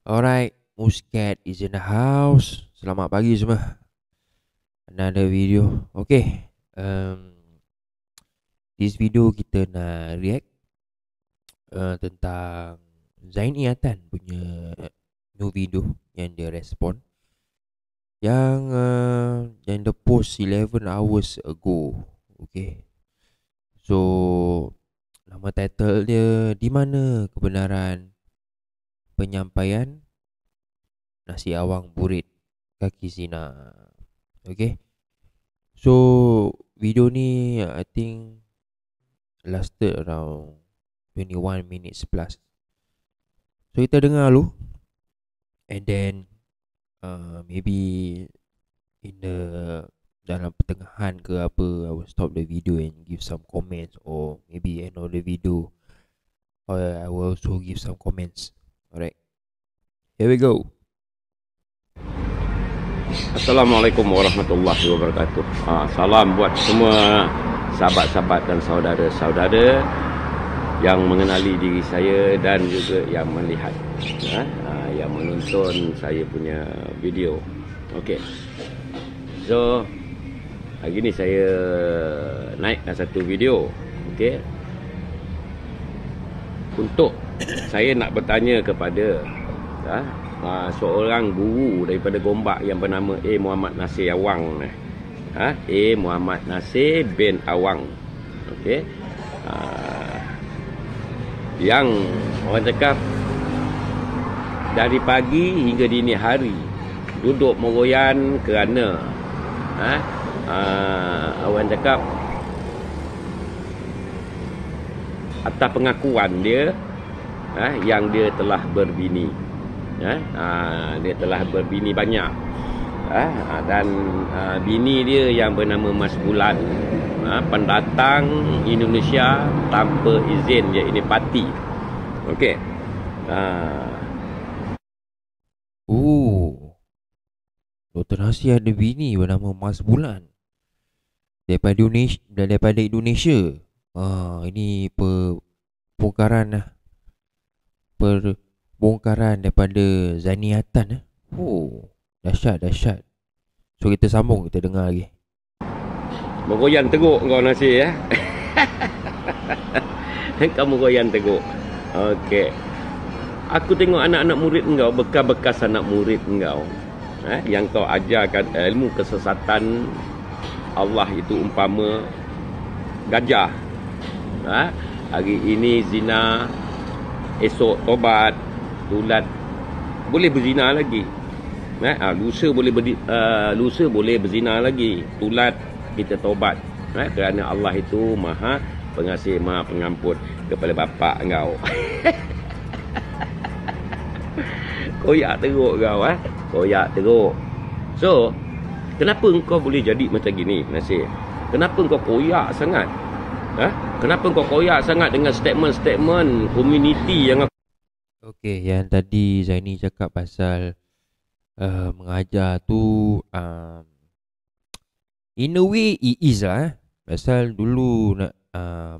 Alright, Muscat is in the house. Selamat pagi semua. Another video. Okay, this video kita nak react tentang Zaini Atan punya new video yang dia respon, yang dia post 11 hours ago. Okay, so nama title dia, di mana kebenaran penyampaian nasi awang burit kaki zina. Okay, so video ni I think lasted around 21 minutes plus. So kita dengar dulu, and then maybe in the dalam pertengahan ke apa, I will stop the video and give some comments, or maybe end of the video I will also give some comments. Alright, here we go. Assalamualaikum warahmatullahi wabarakatuh. Salam buat semua sahabat-sahabat dan saudara-saudara yang mengenali diri saya dan juga yang melihat, yang menonton saya punya video. Okey. So hari ni saya naikkan satu video. Okey. Untuk saya nak bertanya kepada seorang guru daripada Gombak yang bernama A. Muhammad Nasir Awang. A. Muhammad Nasir bin Awang. Okey. Yang orang cakap dari pagi hingga dini hari duduk meroyan kerana orang cakap atas pengakuan dia yang dia telah berbini. Dia telah berbini banyak, dan bini dia yang bernama Mas Bulan, pendatang Indonesia tanpa izin, dia ini parti. Okey. Dr. Nasir ada bini bernama Mas Bulan daripada Indonesia. Ini perbongkaran daripada Zaini Atan. Dahsyat. So kita sambung, kita dengar lagi. Meroyan teruk kau Nasir, Kamu royan teruk. Okey. Aku tengok anak-anak murid engkau, bekas-bekas anak murid engkau, yang kau ajarkan ilmu kesesatan. Allah itu umpama gajah. Hari ini zina, esok tobat, tulat boleh berzina lagi. Lusa boleh berzina lagi, tulat kita tobat, kerana Allah itu Maha Pengasih, Maha Pengampun kepada bapa engkau. Koyak teruk kau, koyak teruk. So kenapa engkau boleh jadi macam gini, Nasir? Kenapa engkau koyak sangat? Kenapa engkau koyak sangat dengan statement-statement community yang Okey, yang tadi Zaini cakap pasal mengajar tu, in a way it is lah. Pasal dulu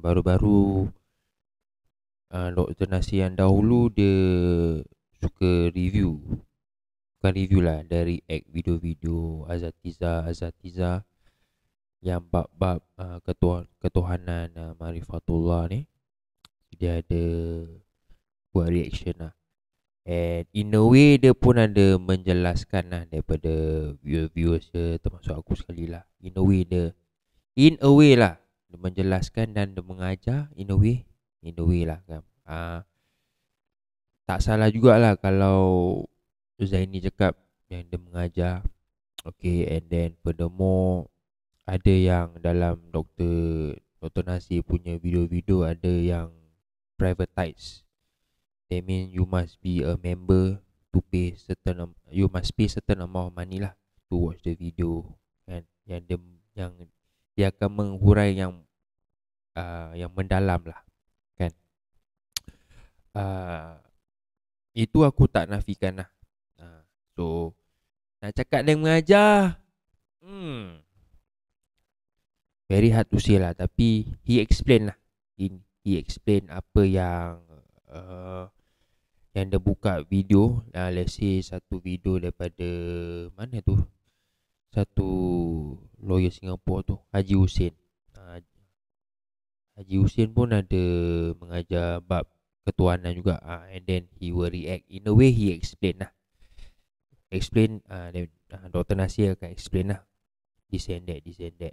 baru-baru Dr. Nasir yang dahulu dia suka review. Bukan review lah, dari react video-video Azatiza yang bab-bab ketuhanan Marifatullah ni. Dia ada buat reaction lah, and in a way dia pun ada menjelaskan lah daripada viewers dia, termasuk aku sekali lah. In a way lah dia menjelaskan dan dia mengajar in a way lah kan. Tak salah jugalah kalau Zaini cakap yang dia mengajar. Okay, and then furthermore, ada yang dalam Dr. Nasir punya video-video ada yang privatize. That means you must be a member to pay you must pay certain amount of money lah to watch the video, kan? Yang dia akan menghurai yang mendalam lah, kan? Itu aku tak nafikan lah. So nak cakap dia mengajar, very hard to say lah. Tapi he explain lah, he explain apa yang yang dia buka video, let's say satu video daripada mana tu, satu lawyer Singapura tu, Haji Hussein. Haji Hussein pun ada mengajar bab ketuanan juga, and then he will react in a way he explain lah. Dr. Nasir akan explain lah, this and that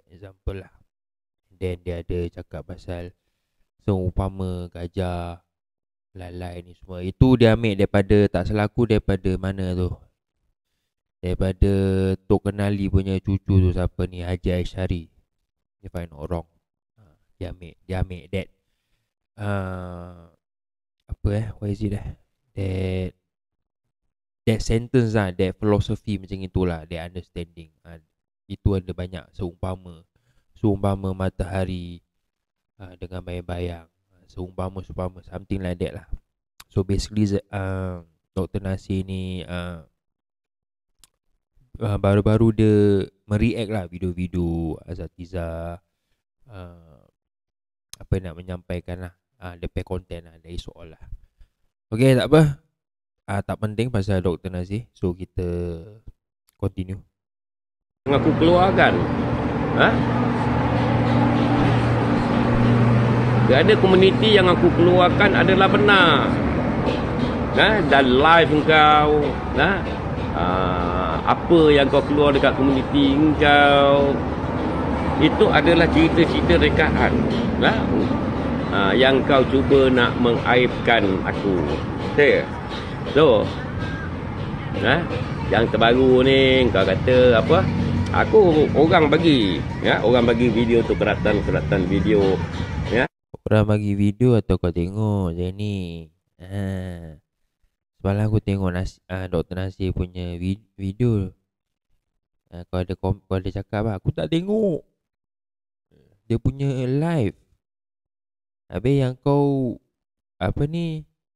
example lah. And then dia ada cakap pasal seumpama gajah, lalai ni semua. Itu dia ambil daripada, tak salah aku, daripada mana tu, daripada Tok Kenali punya cucu tu, siapa ni, Haji Aisyari, if I not wrong. Dia ambil that what is it that sentence lah, that philosophy macam itulah, that understanding. Itu ada banyak seumpama matahari dengan bayang-bayang, seumpama something like that lah. So basically Dr. Nasir ni baru-baru dia mereact lah video-video Azatiza, apa nak menyampaikan lah, dia pay content lah, dari soal lah. Okay, tak apa, tak penting pasal Dr. Nazir. So kita continue. Yang aku keluarkan, ada komuniti yang aku keluarkan adalah benar. Dan live engkau, apa yang kau keluar dekat komuniti engkau, itu adalah cerita-cerita rekaan, yang kau cuba nak mengaibkan aku. Okay. So, yang terbaru ni kau kata apa? Aku orang bagi video tu, keratan video, Orang bagi video atau kau tengok je ni? Semalam aku tengok Dr. Nasir punya video. Kau ada cakap lah, aku tak tengok dia punya live. Habis yang kau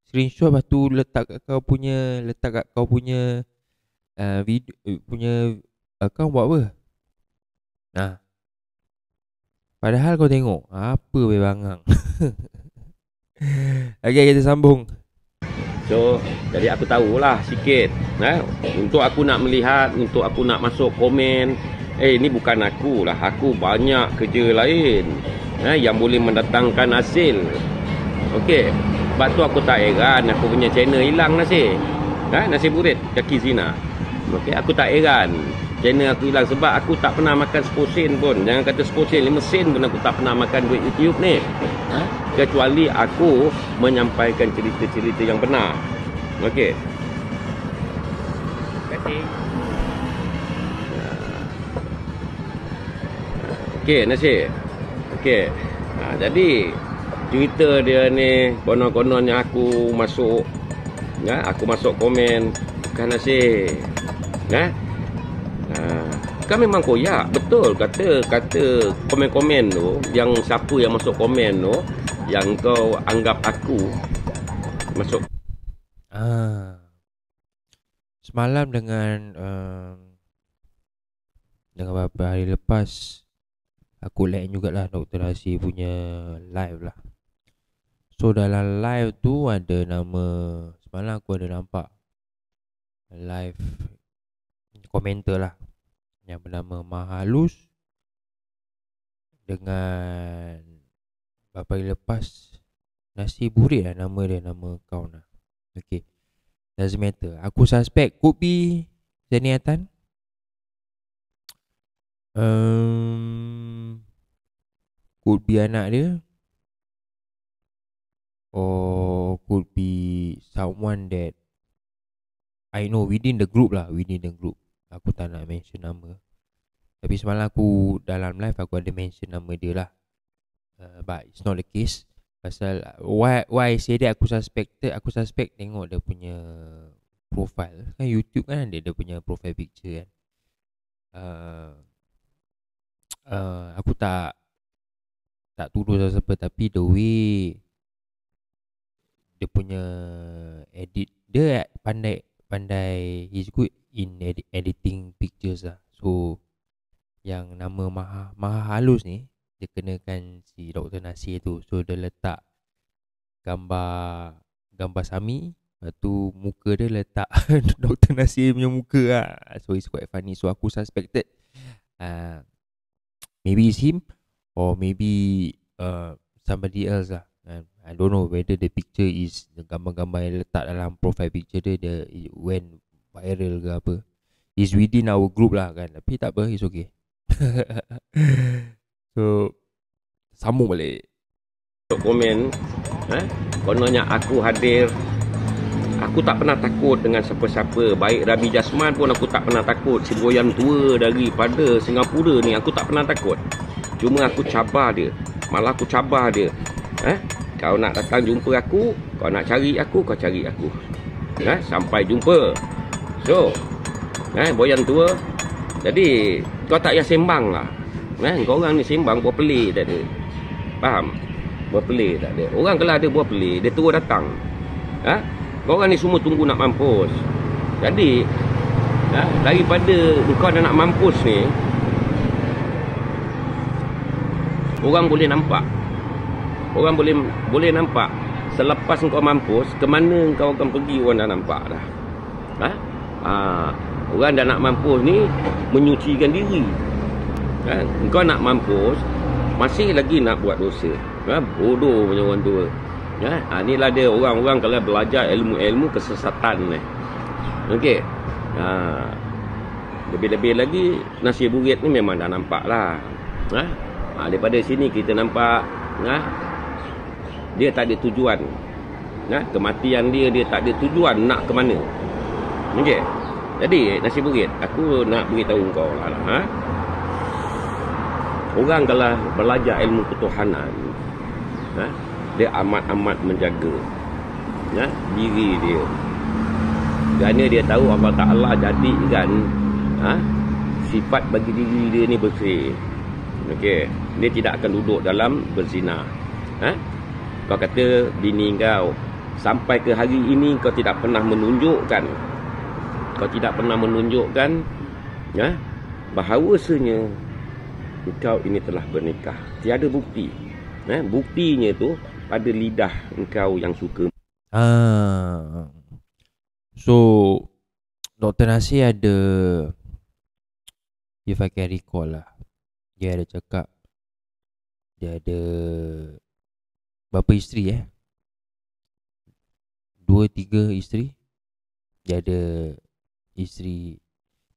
screenshot, lepas tu letak kat kau punya video punya account buat apa? Padahal kau tengok apa bangang. Okay, kita sambung. So, jadi aku tahulah sikit, untuk aku nak melihat, untuk aku nak masuk komen. Ni bukan aku lah, aku banyak kerja lain yang boleh mendatangkan hasil. Okey, sebab tu aku tak heran aku punya channel hilang Nasir. Nasir Burit Kaki Zina. Okey, aku tak heran channel aku hilang sebab aku tak pernah makan 10 sen pun. Jangan kata 10 sen, 5 sen pun aku tak pernah makan duit YouTube ni. Kecuali aku menyampaikan cerita-cerita yang benar. Okey. Terima kasih. Okey, Nasir. Okey. Jadi cerita dia ni konon-kononnya aku masuk komen bukan Nasir. Kan memang koyak. Betul kata komen-komen tu, yang siapa yang masuk komen tu yang kau anggap aku masuk. Semalam dengan beberapa hari lepas aku like jugalah Dr. Nasir punya live lah. So dalam live tu ada nama, semalam aku ada nampak live komentar lah yang bernama Mahalus, dengan beberapa hari lepas Nasir Burit lah nama dia, nama account lah. Okay, doesn't matter. Aku suspect could be Zaniatan. Could be anak dia, or could be someone that I know within the group lah, Aku tak nak mention nama, tapi semalam aku dalam live aku ada mention nama dia lah. But it's not the case. Pasal why I say that, aku suspect tengok dia punya profile kan, YouTube kan dia punya profile picture kan. Aku tak tuduh siapa, tapi the way dia punya edit, dia pandai, he's good in editing pictures lah. So yang nama Maha Halus ni, dia kenakan si Dr. Nasir tu. So dia letak gambar Sami Lepas tu muka dia letak Dr. Nasir punya muka lah. So it's quite funny. So aku suspected maybe it's him, or maybe somebody else lah. I don't know whether the picture is, the gambar-gambar yang letak dalam profile picture dia it went viral ke apa. It's within our group lah kan. Tapi tak apa, it's okay. So sambung balik. Komen kononnya aku hadir. Aku tak pernah takut dengan siapa-siapa. Baik Rabi Jasman pun aku tak pernah takut. Si Boyan tua daripada Singapura ni aku tak pernah takut. Cuma aku cabar dia. Malah aku cabar dia. Kau nak datang jumpa aku, kau nak cari aku, kau cari aku. Sampai jumpa. So Boyan tua. Jadi kau tak payah sembang lah. Kau orang ni sembang buat pelik tak ada. Faham? Buat pelik tak ada. Orang kalau ada buat pelik, dia tua datang. Kau orang ni semua tunggu nak mampus. Jadi daripada kau dah nak mampus ni, orang boleh nampak. Orang boleh nampak. Selepas kau mampus, ke mana kau akan pergi, orang dah nampak dah. Orang dah nak mampus ni menyucikan diri. Kau nak mampus, masih lagi nak buat dosa. Bodoh punya orang tua. Inilah dia orang-orang kalau belajar ilmu-ilmu kesesatan ni. Okey. Lebih-lebih lagi Nasir Burit ni memang dah nampak lah. Daripada sini kita nampak dia tak ada tujuan. Kematian dia tak ada tujuan nak ke mana. Okey. Jadi Nasir Burit, aku nak beritahu kau lah. Orang kalau belajar ilmu ketuhanan, dia amat-amat menjaga diri dia. Kerana dia tahu Allah Ta'ala jadikan sifat bagi diri dia ni bersih. Okey, dia tidak akan duduk dalam berzina. Kau kata bini kau sampai ke hari ini kau tidak pernah menunjukkan bahawasanya engkau ini telah bernikah. Tiada bukti. Buktinya tu pada lidah engkau yang suka. So Dr. Nasir ada, if I can recall lah, dia ada cakap dia ada berapa isteri 2-3 isteri. Dia ada isteri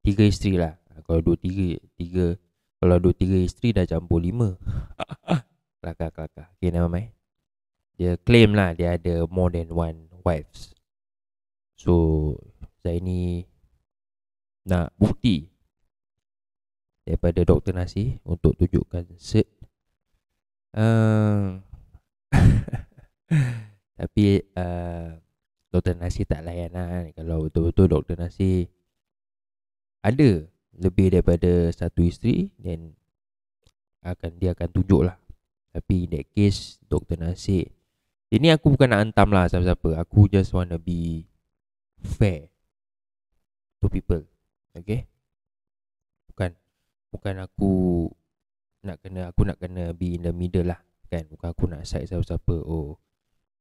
3 isteri lah. Kalau 2-3 kalau 2-3 isteri dah campur 5. Kelakar. Okay, never mind. Dia claim lah dia ada more than one wives. So Zaini nak bukti daripada Dr. Nasir untuk tunjukkan cert. Tapi Dr. Nasir tak layan lah. Kalau betul-betul Dr. Nasir ada lebih daripada satu isteri, then dia akan tunjuk lah. Tapi in that case Dr. Nasir, ini aku bukan nak hentam lah siapa-siapa. Aku just wanna be fair to people. Okay, Bukan aku nak kena be in the middle lah kan. Bukan aku nak side siapa-siapa. Oh,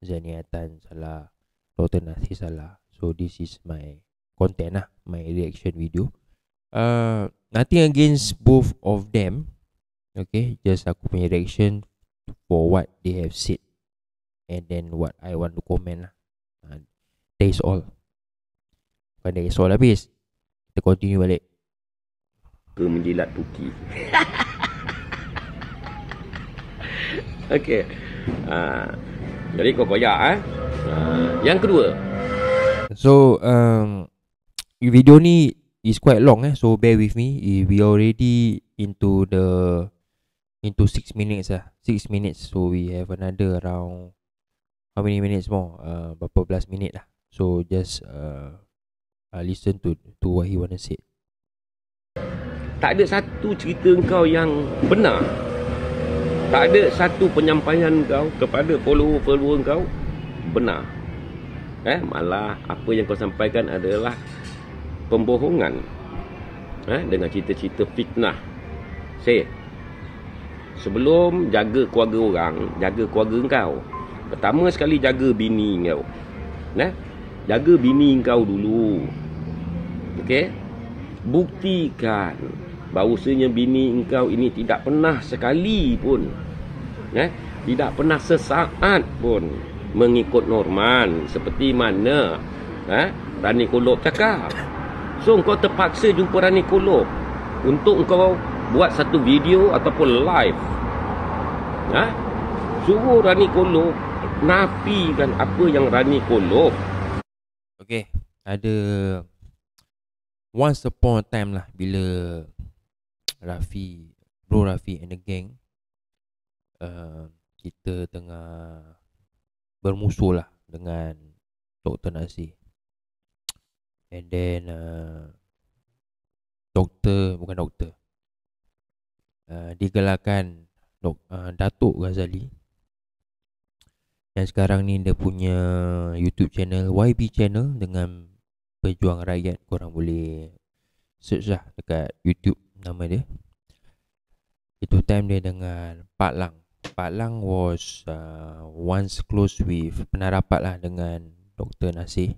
Zani Atan salah, Dr. Nasir salah. So this is my content lah, my reaction video. Nothing against both of them. Okay, just aku punya reaction for what they have said, and then what I want to comment lah. That is all. Bukan that is all habis. Kita continue balik. Menjilat puki. Okey. Jadi kau koyak yang kedua. So video ni is quite long so bear with me. We already into 6 minutes 6 minutes. So we have another around how many minutes more? Berapa belas minit lah. So just listen to what he wanna say. Tak ada satu cerita kau yang benar. Tak ada satu penyampaian kau kepada follower-follower kau benar. Malah apa yang kau sampaikan adalah pembohongan. Dengan cerita-cerita fitnah. Sebelum jaga keluarga orang, jaga keluarga kau. Pertama sekali jaga bini kau. Jaga bini kau dulu. Okey? Buktikan bahawasanya bini engkau ini tidak pernah sekali pun tidak pernah sesaat pun mengikut Norman seperti mana Rani Kolob cakap. So engkau terpaksa jumpa Rani Kolob untuk engkau buat satu video ataupun live. Suruh Rani Kolob nafikan apa yang Rani Kolob. Okay, ada once upon a time lah, bila Bro Rafi and the gang, kita tengah bermusuh lah dengan Dr. Nasir. And then digelarkan Datuk Ghazali, yang sekarang ni dia punya YouTube channel, YB channel, dengan Pejuang Rakyat. Korang boleh search lah dekat YouTube nama dia. Itu time dia dengan Pak Lang. Pak Lang was once close with, pernah rapat lah dengan Dr. Nasir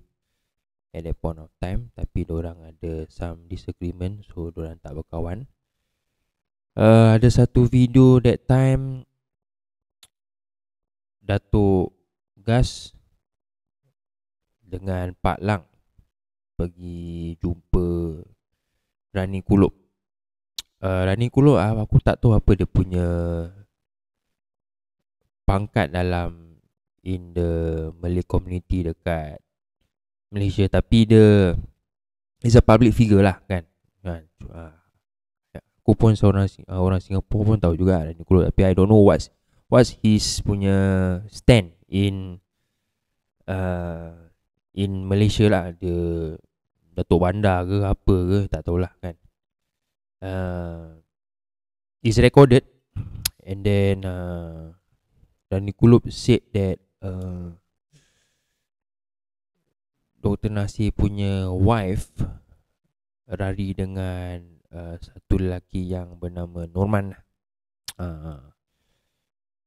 at that point of time. Tapi diorang ada some disagreement, so diorang tak berkawan. Ada satu video that time Datuk Gas dengan Pak Lang pergi jumpa Rani Kolob. Rani Kolob, aku tak tahu apa dia punya pangkat dalam in the Malay community dekat Malaysia, tapi dia is a public figure lah kan. Aku pun orang Singapura pun tahu juga Rani Kolob, tapi I don't know what's his punya stand in Malaysia lah. Dia Datuk Bandar ke apa ke, tak tahulah kan. It's recorded. And then Rani Kolob said that Dr. Nasir punya wife rari dengan satu lelaki yang bernama Norman.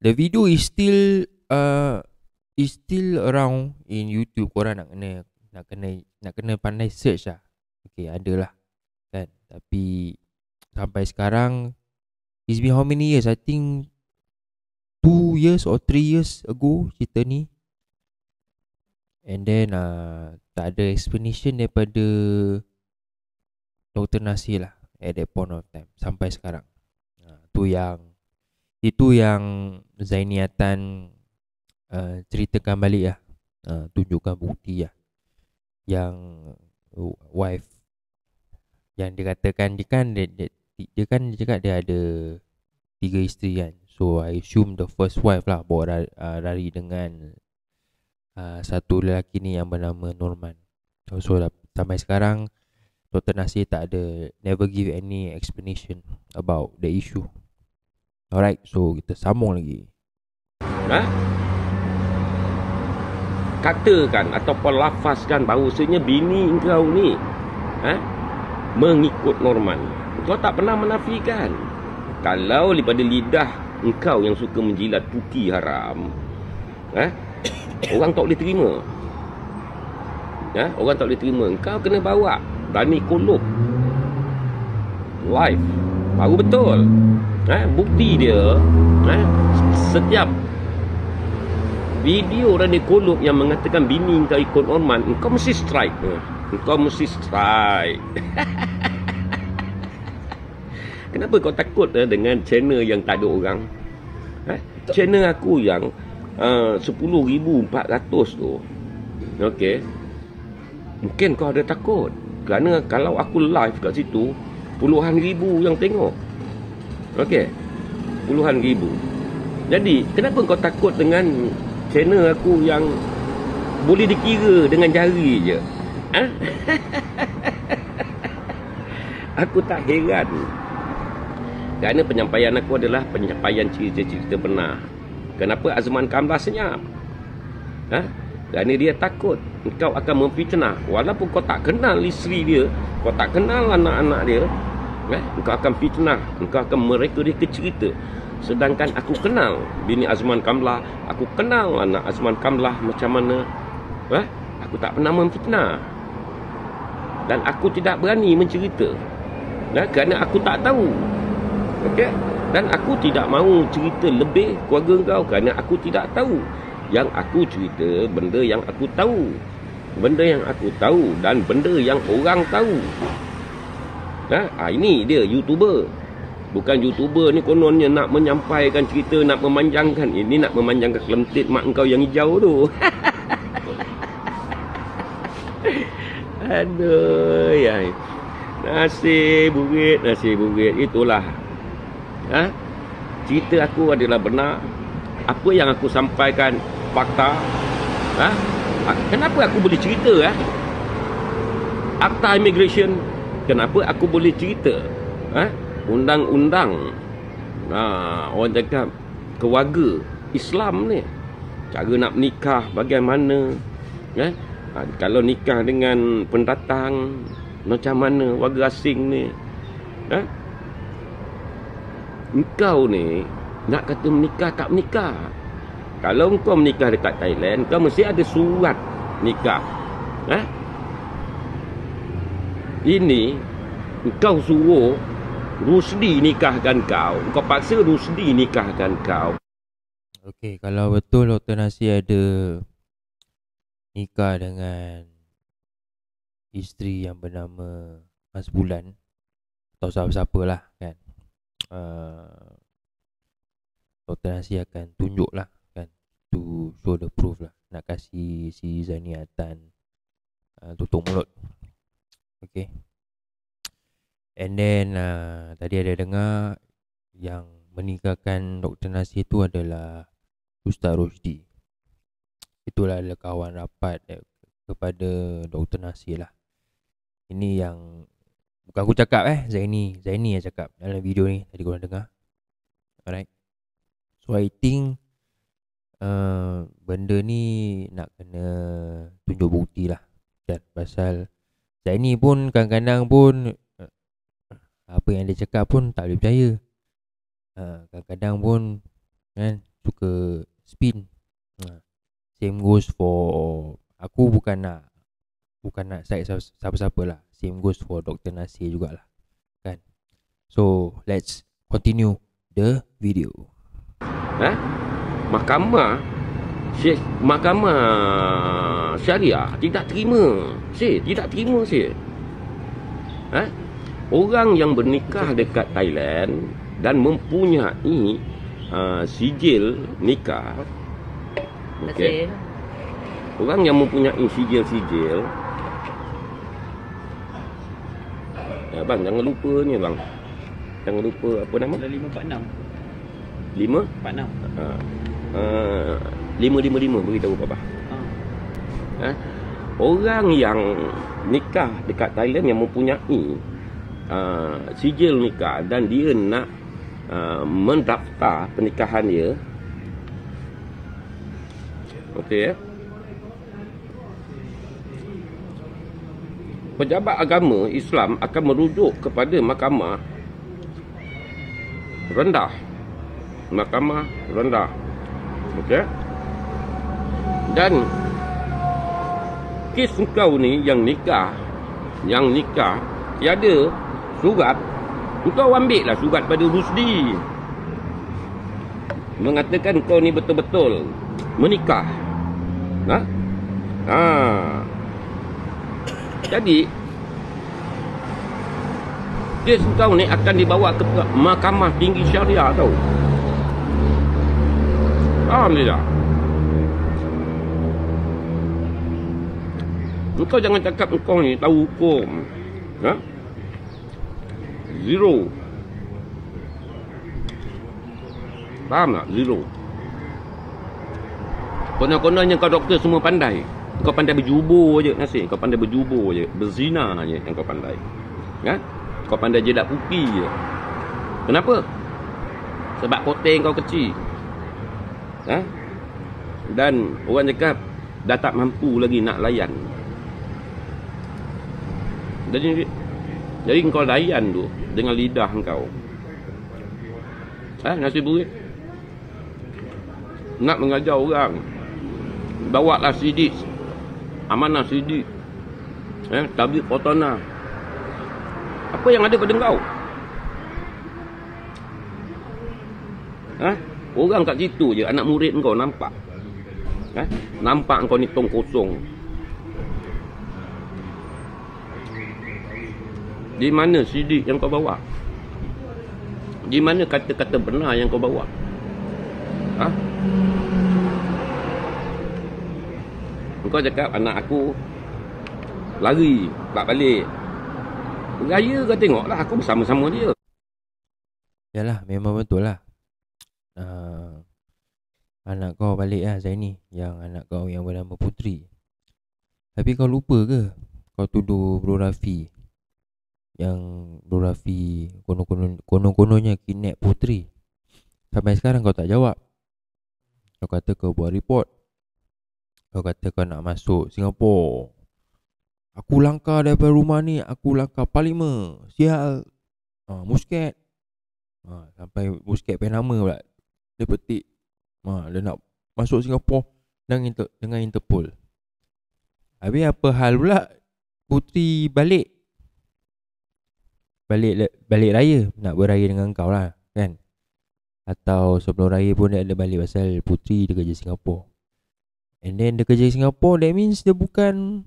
The video is still around in YouTube. Korang nak kena pandai search lah. Okay, ada lah kan. Tapi sampai sekarang, it's been how many years? I think 2 years or 3 years ago cerita ni. And then tak ada explanation daripada Dr. Nasir lah at that point of time sampai sekarang. Itu yang Zainiatan ceritakan balik lah, tunjukkan bukti lah, yang wife yang dia katakan dia kan cakap dia ada 3 isteri kan. So I assume the first wife lah bawa lari dengan satu lelaki ni yang bernama Norman. So sampai sekarang Dr. Nasir tak ada, never give any explanation about the issue. Alright, so kita sambung lagi. Katakan ataupun lafazkan bahawasanya bini engkau ni mengikut Norman. Kau tak pernah menafikan. Kalau daripada lidah engkau yang suka menjilat puki haram, orang tak boleh terima. Orang tak boleh terima. Engkau kena bawa Rani Kolob live, baru betul. Bukti dia, setiap video Rani Kolob yang mengatakan bini engkau ikut Norman, engkau mesti strike. Engkau mesti strike. Kenapa kau takut dengan channel yang tak ada orang? Channel aku yang 10,400 tu, okey, mungkin kau ada takut. Kerana kalau aku live kat situ, puluhan ribu yang tengok. Okey, puluhan ribu. Jadi kenapa kau takut dengan channel aku yang boleh dikira dengan jari je? Aku tak heran. Kerana penyampaian aku adalah penyampaian cerita-cerita benar. Kenapa Azman Kamlah senyap? Kerana dia takut engkau akan memfitnah. Walaupun kau tak kenal isteri dia, kau tak kenal anak-anak dia, engkau akan fitnah, engkau akan mereka-reka cerita. Sedangkan aku kenal bini Azman Kamlah, aku kenal anak Azman Kamlah macam mana. Aku tak pernah memfitnah. Dan aku tidak berani mencerita. Kerana aku tak tahu. Okey? Dan aku tidak mahu cerita lebih keluarga kau kerana aku tidak tahu. Yang aku cerita benda yang aku tahu. Benda yang aku tahu dan benda yang orang tahu. Ini dia YouTuber. Bukan YouTuber ni kononnya nak menyampaikan cerita, nak memanjangkan. Ini nak memanjangkan kelentit mak kau yang hijau tu. Aduh, ya. Nasi burit. Itulah. Cerita aku adalah benar. Apa yang aku sampaikan fakta. Kenapa aku boleh cerita? Akta immigration. Kenapa aku boleh cerita? Undang-undang. Orang cakap keluarga Islam ni. Cara nak menikah bagaimana? Kalau nikah dengan pendatang, macam mana warga asing ni? Engkau ni nak kata menikah tak menikah. Kalau engkau menikah dekat Thailand, kau mesti ada surat nikah. Ini engkau suruh Rusdi nikahkan kau. Engkau paksa Rusdi nikahkan kau. Okey, kalau betul Dr. Nasir ada nikah dengan isteri yang bernama Mas Bulan atau siapa-siapa lah kan, Dr. Nasir akan tunjuk lah kan, to show the proof lah, nak kasih si Zaini Atan tutup mulut. Okay. And then tadi ada dengar yang menikahkan Dr. Nasir tu adalah Ustaz Rusdi. Itulah adalah kawan rapat kepada Dr. Nasir lah. Ini yang bukan aku cakap Zaini yang cakap dalam video ni, tadi korang dengar. Alright. So I think benda ni nak kena tunjuk bukti lah kan? Pasal Zaini pun kadang-kadang pun apa yang dia cakap pun tak boleh percaya. Kadang-kadang pun kan suka spin. Same goes for aku, bukan nak side siapa-siapa lah. Same goes for Dr. Nasir jugalah kan. So let's continue the video. Mahkamah Syariah tidak terima. Orang yang bernikah dekat Thailand dan mempunyai sijil nikah. Okey. Orang yang mempunyai sijil. Bang, jangan lupa ni bang. Jangan lupa apa nama? 546. 555 beritahu papa. Orang yang nikah dekat Thailand yang mempunyai sijil nikah dan dia nak mendaftar pernikahan dia. Okey. Pejabat agama Islam akan merujuk kepada mahkamah rendah. Okey. Dan kes engkau ni yang nikah tiada surat, engkau ambil lah surat pada Rusdi mengatakan kau ni betul-betul menikah. Jadi kes engkau ni akan dibawa ke Mahkamah Tinggi Syariah tau. Faham tak? Engkau jangan cakap engkau ni tahu hukum. Zero. Faham tak? Zero. Konon-kononnya kau doktor semua pandai. Kau pandai berjubur je Nasir. Kau pandai berjubur je, berzina je yang kau pandai. Kau pandai jedak puki je. Kenapa? Sebab poteng kau kecil. Dan orang cakap dah tak mampu lagi nak layan. Jadi kau layan tu dengan lidah kau. Nasi burit nak mengajar orang, bawalah CD amanah sidik, tablik khotana. Apa yang ada pada kau? Orang kat situ je, anak murid kau nampak. Nampak kau ni tong kosong. Di mana sidik yang kau bawa? Di mana kata-kata benar yang kau bawa? Kau cakap anak aku lari, tak balik. Gaya kau tengoklah, aku bersama-sama dia. Yalah, memang betul lah. Anak kau balik lah Zaini, yang anak kau yang bernama Putri. Tapi kau lupa ke? Kau tuduh Bro Rafi, yang Bro Rafi konon-kononnya kidnap Putri. Sampai sekarang kau tak jawab. Kau kata kau buat report. Kau kata kau nak masuk Singapura. Aku langkah daripada rumah ni, aku langkah Parlimen. Sial. Muscat. Sampai Muscat pen nama pula. Dia petik. Dia nak masuk Singapura dengan Interpol. Habis apa hal pula Putri balik raya, nak beraya dengan kau lah kan? Atau sebelum raya pun dia ada balik pasal Putri dia kerja Singapura. And then dia kerja Singapura, that means dia bukan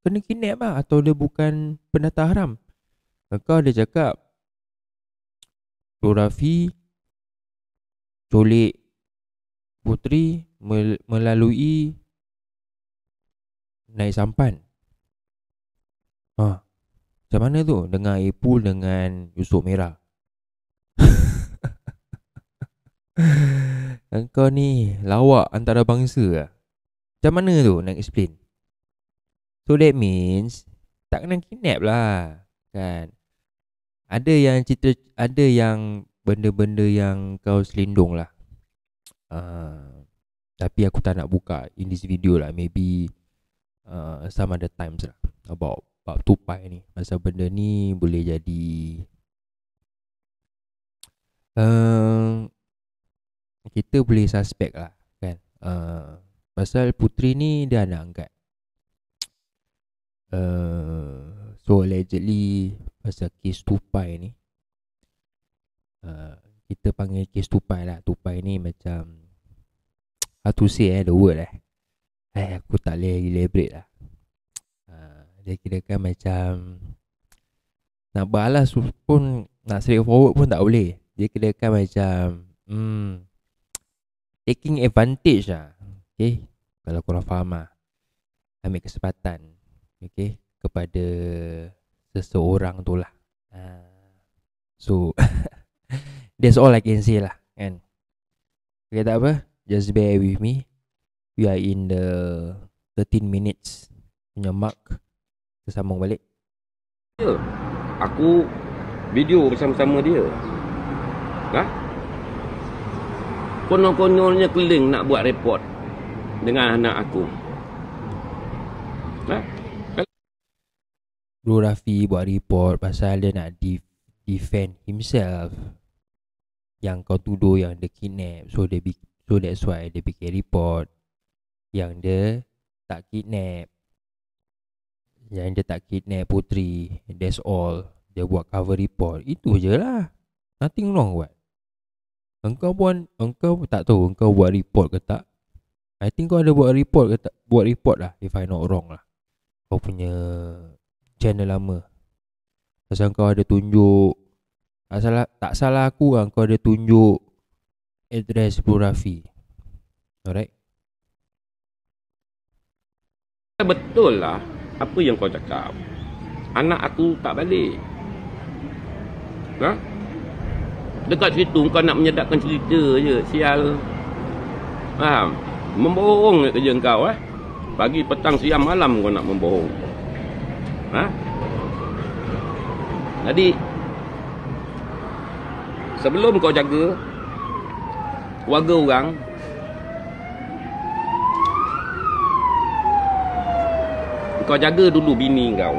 kena kidnap lah, atau dia bukan pendatang haram. Kau dia cakap Bro Rafi culik Putri melalui naik sampan. Macam mana tu? Dengan Ipul dengan Yusuf Merah. Kau ni lawak antara bangsa lah. Macam mana tu nak explain? So that means tak kena kidnap lah kan? Ada yang benda-benda yang kau selindung lah. Tapi aku tak nak buka in this video lah. Maybe some other times lah, about bab tupai ni. Pasal benda ni boleh jadi kita boleh suspect lah kan. Pasal Putri ni dia anak angkat. So allegedly pasal kes tupai ni, kita panggil kes tupai lah. Tupai ni macam how to say the word aku tak boleh elaborate lah. Dia kirakan macam nak balas pun, nak straightforward pun tak boleh. Dia kirakan macam taking advantage lah. Okay, kalau korang faham lah, ambil kesempatan kepada seseorang tu lah. So that's all I can say lah kan. Okay, tak apa, just bear with me. We are in the 13 minutes punya mark. Kita sambung balik. Aku video bersama-sama dia. Konon-kononnya keling nak buat report dengan anak aku. Bro Rafi buat report pasal dia nak defend himself. Yang kau tuduh yang dia kidnap. So that's why dia bikin report. Yang dia tak kidnap. Yang dia tak kidnap Putri. That's all. Dia buat cover report. Itu je lah. Nothing wrong what. Engkau tak tahu engkau buat report ke tak. I think kau ada buat report ke tak. Buat report lah, if I not wrong lah. Kau punya channel lama. Pasal kau ada tunjuk, tak salah aku lah, kau ada tunjuk address Bro Rafi. Alright. Betul lah apa yang kau cakap. Anak aku tak balik. Dekat situ kau nak menyedapkan cerita je. Sial. Faham? Membohong kerja kau Pagi, petang, siang, malam kau nak membohong. Jadi sebelum kau jaga warga orang, kau jaga dulu bini kau.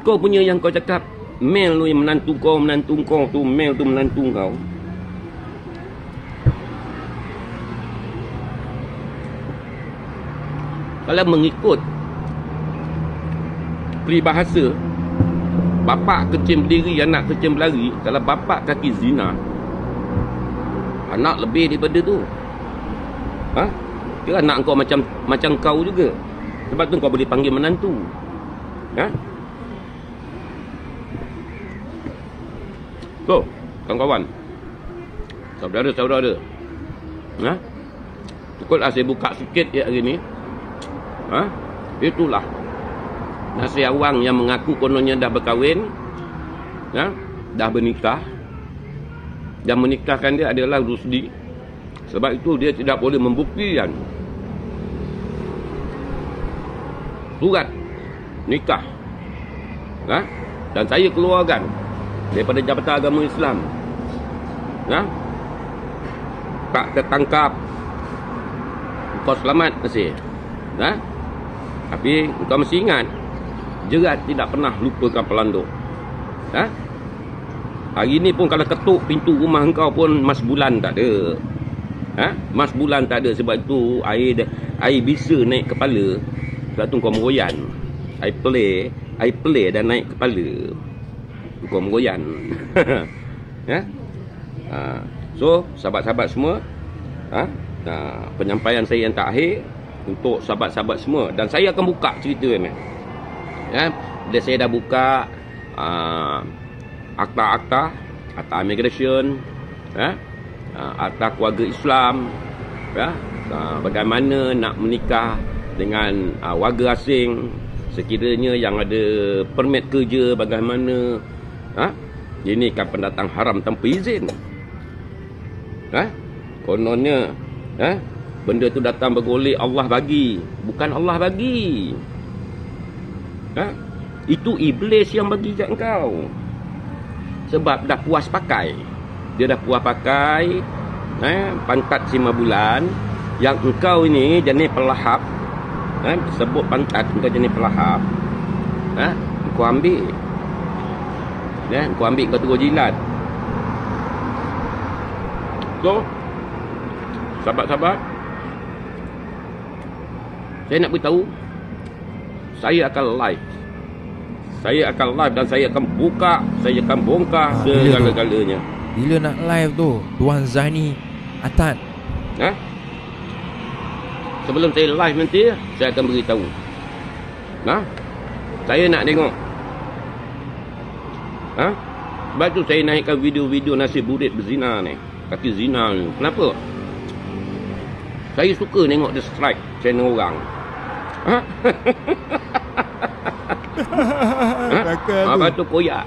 Kau punya yang kau cakap Mel tu yang menantu kau tu, Mel tu menantu kau. Kalau mengikut peribahasa, bapak kecil berdiri, anak kecil berlari. Kalau bapak kaki zina, anak lebih daripada tu. Kira anak kau macam kau juga. Sebab tu kau boleh panggil menantu. So, kawan-kawan, saudara-saudara, cukuplah saya buka sikit hari ni. Itulah nasihat awang yang mengaku kononnya dah berkahwin, dah bernikah, dan menikahkan dia adalah Rusdi. Sebab itu dia tidak boleh membuktikan surat nikah, dan saya keluarkan daripada Jabatan Agama Islam. Tak tertangkap, kau selamat masih. Tapi kau mesti ingat, jerat tidak pernah lupakan pelanduk. Hari ni pun kalau ketuk pintu rumah kau pun mas bulan tak ada. Mas bulan tak ada. Sebab tu air bisa naik kepala. Sebab tu kau meroyan. Air play dan naik kepala. Kau meroyan. So, sahabat-sahabat semua, penyampaian saya yang terakhir untuk sahabat-sahabat semua. Dan saya akan buka cerita ni. Bila saya dah buka akta immigration, akta keluarga Islam, bagaimana nak menikah dengan warga asing sekiranya yang ada permit kerja, bagaimana ini kan pendatang haram tanpa izin. Kononnya benda tu datang bergolek, Allah bagi, bukan Allah bagi. Itu iblis yang bagi kat kau. Sebab dah puas pakai. Dia dah puas pakai pantat 5 bulan. Yang engkau ini jenis pelahap, sebut pantat engkau jenis pelahap, engkau ambil, engkau ambil, kau terus jilat. So, sahabat-sahabat, saya nak beritahu, saya akan live. Saya akan live dan saya akan buka, saya akan bongkar segala-galanya. Bila nak live tu, Tuan Zaini Atan? Sebelum saya live nanti, saya akan beritahu. Saya nak tengok. Sebab tu saya naikkan video-video nasi burit berzina ni. Kaki zina ni. Kenapa? Saya suka tengok dia strike channel orang. Lepas tu koyak.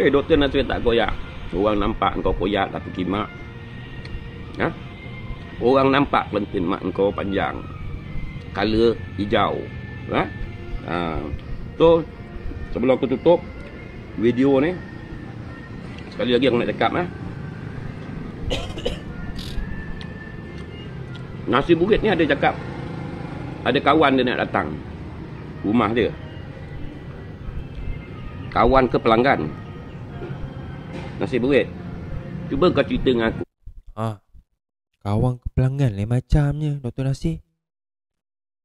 Doktor Nasir tak koyak. Orang nampak kau koyak tapi kimak. Orang nampak pelentin mak kau panjang, color hijau. So, sebelum aku tutup video ni, sekali lagi aku nak cakap, nasi burit ni ada cakap, ada kawan dia nak datang rumah dia. Kawan ke pelanggan nasi burit. Cuba kau cerita dengan aku. Kawan ke pelanggan lain macamnya, Dr. Nasir.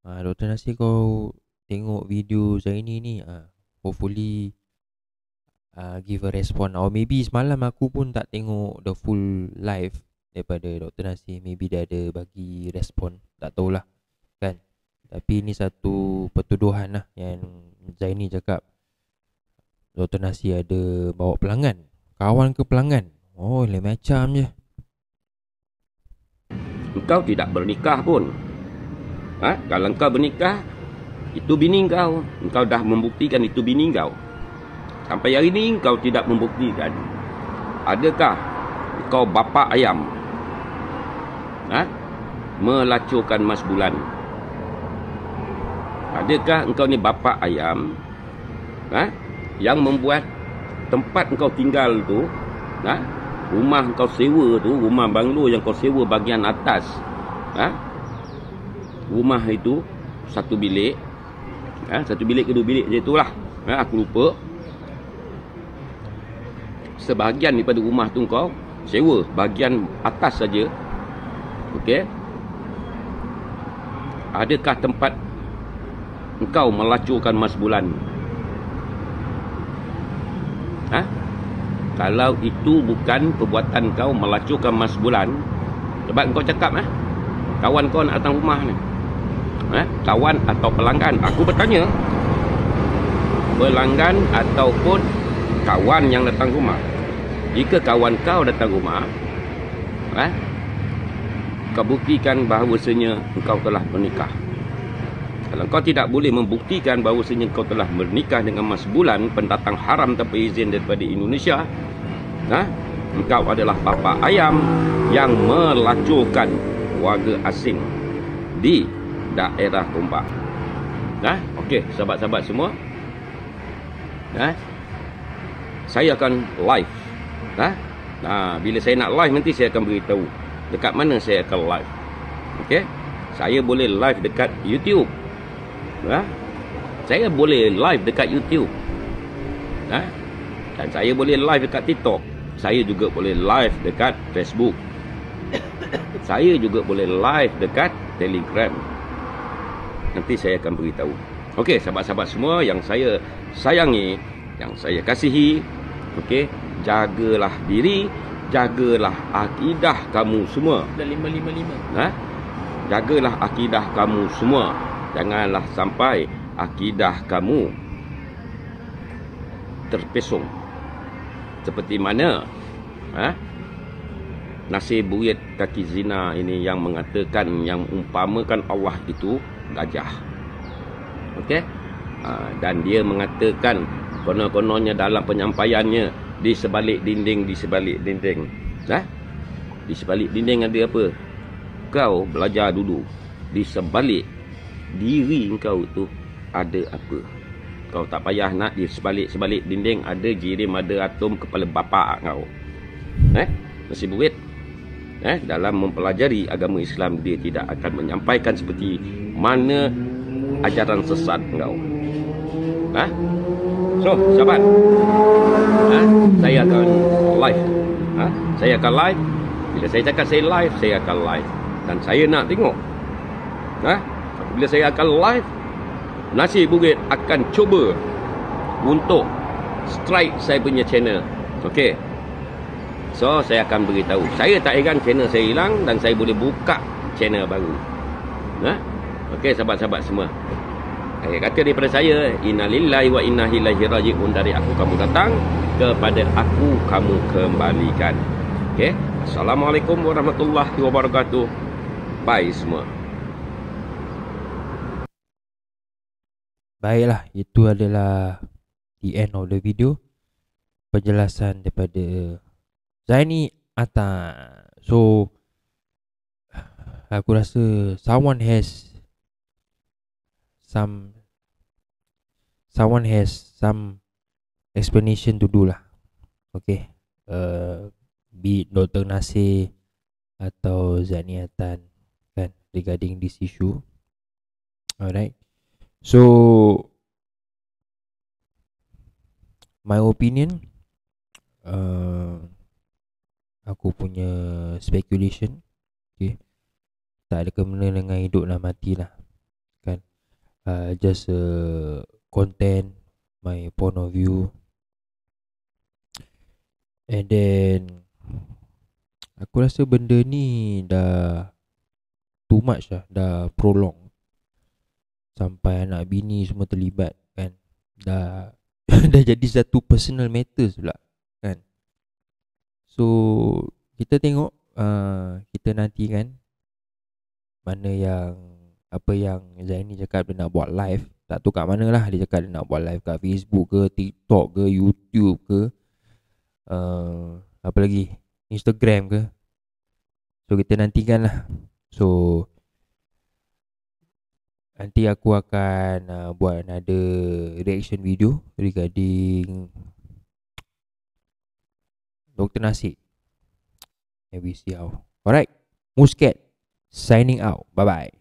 Dr. Nasir, kau tengok video Zaini ni, hopefully give a response. Or maybe semalam aku pun tak tengok the full live daripada Dr. Nasir. Maybe dia ada bagi respon, tak tahulah kan. Tapi ni satu pertuduhan lah yang Zaini cakap, Dr. Nasir ada bawa pelanggan. Kawan ke pelanggan, lain macam je. Engkau tidak bernikah pun. Kalau engkau bernikah, itu bini engkau. Engkau dah membuktikan itu bini engkau. Sampai hari ini engkau tidak membuktikan. Adakah engkau bapa ayam melacurkan mas bulan? Adakah engkau ni bapa ayam yang membuat tempat engkau tinggal tu, rumah kau sewa tu, rumah banglo yang kau sewa bahagian atas, rumah itu satu bilik, satu bilik ke dua bilik je itulah, aku lupa. Sebahagian daripada rumah tu kau sewa bahagian atas saja. Okey. adakah tempat engkau melacurkan mas bulan? Kalau itu bukan perbuatan kau melacurkan mas bulan, sebab kau cakap kawan kau nak datang rumah ni, kawan atau pelanggan? Aku bertanya, pelanggan ataupun kawan yang datang rumah? Jika kawan kau datang rumah, kau buktikan bahawasanya engkau telah menikah. Kalau kau tidak boleh membuktikan bahawasanya kau telah menikah dengan mas bulan, pendatang haram tanpa izin daripada Indonesia, engkau adalah bapa ayam yang melacurkan warga asing di daerah Gombak. Okey, sahabat-sahabat semua, saya akan live. Bila saya nak live nanti saya akan beritahu dekat mana saya akan live. Okey, saya boleh live dekat YouTube. Saya boleh live dekat YouTube. Dan saya boleh live dekat TikTok. Saya juga boleh live dekat Facebook. Saya juga boleh live dekat Telegram. Nanti saya akan beritahu. Okey, sahabat-sahabat semua yang saya sayangi, yang saya kasihi, okey, jagalah diri, jagalah akidah kamu semua. Dah 555. Jagalah akidah kamu semua. Janganlah sampai akidah kamu terpesong. Seperti mana nasi buyut kaki zina ini yang mengatakan, yang umpamakan Allah itu gajah. Okey? Dan dia mengatakan konon-kononnya dalam penyampaiannya, di sebalik dinding, di sebalik dinding. Di sebalik dinding ada apa? Kau belajar dulu. Di sebalik diri kau tu ada apa? Kau tak payah nak di sebalik-sebalik dinding ada jirim, ada atom kepala bapa kau. Nasi buit. Dalam mempelajari agama Islam, dia tidak akan menyampaikan seperti mana ajaran sesat kau. So, sahabat, saya akan live. Saya akan live. Bila saya cakap saya live, saya akan live. Dan saya nak tengok. Bila saya akan live, Nasi Bukit akan cuba untuk strike saya punya channel. Okey. So, saya akan beritahu. Saya tak heran channel saya hilang dan saya boleh buka channel baru. Okey, sahabat-sahabat semua. Kata daripada saya, innalillahi wa inna ilaihi raji'un. Dari aku kamu datang, kepada aku kamu kembalikan. Okey. Assalamualaikum warahmatullahi wabarakatuh. Bye semua. Baiklah, itu adalah the end of the video. Penjelasan daripada Zaini Atan. So, aku rasa someone has some explanation to do lah. Okay, be it Dr. Nasir atau Zaini Atan kan, regarding this issue. Alright. So, my opinion, aku punya speculation, okay, tak ada kena dengan hidup dan mati lah, kan. Just content, my point of view. And then aku rasa benda ni dah too much lah, dah prolong. Sampai anak bini semua terlibat kan. Dah dah jadi satu personal matters pula kan. So kita tengok, kita nanti kan, mana yang apa yang Zaini cakap dia nak buat live. Tak tahu kat mana lah dia cakap dia nak buat live, kat Facebook ke, TikTok ke, YouTube ke, apa lagi, Instagram ke. So kita nantikan lah. So nanti aku akan buat another reaction video regarding Dr. Nasir. And we see how. Alright, Muscat signing out. Bye bye.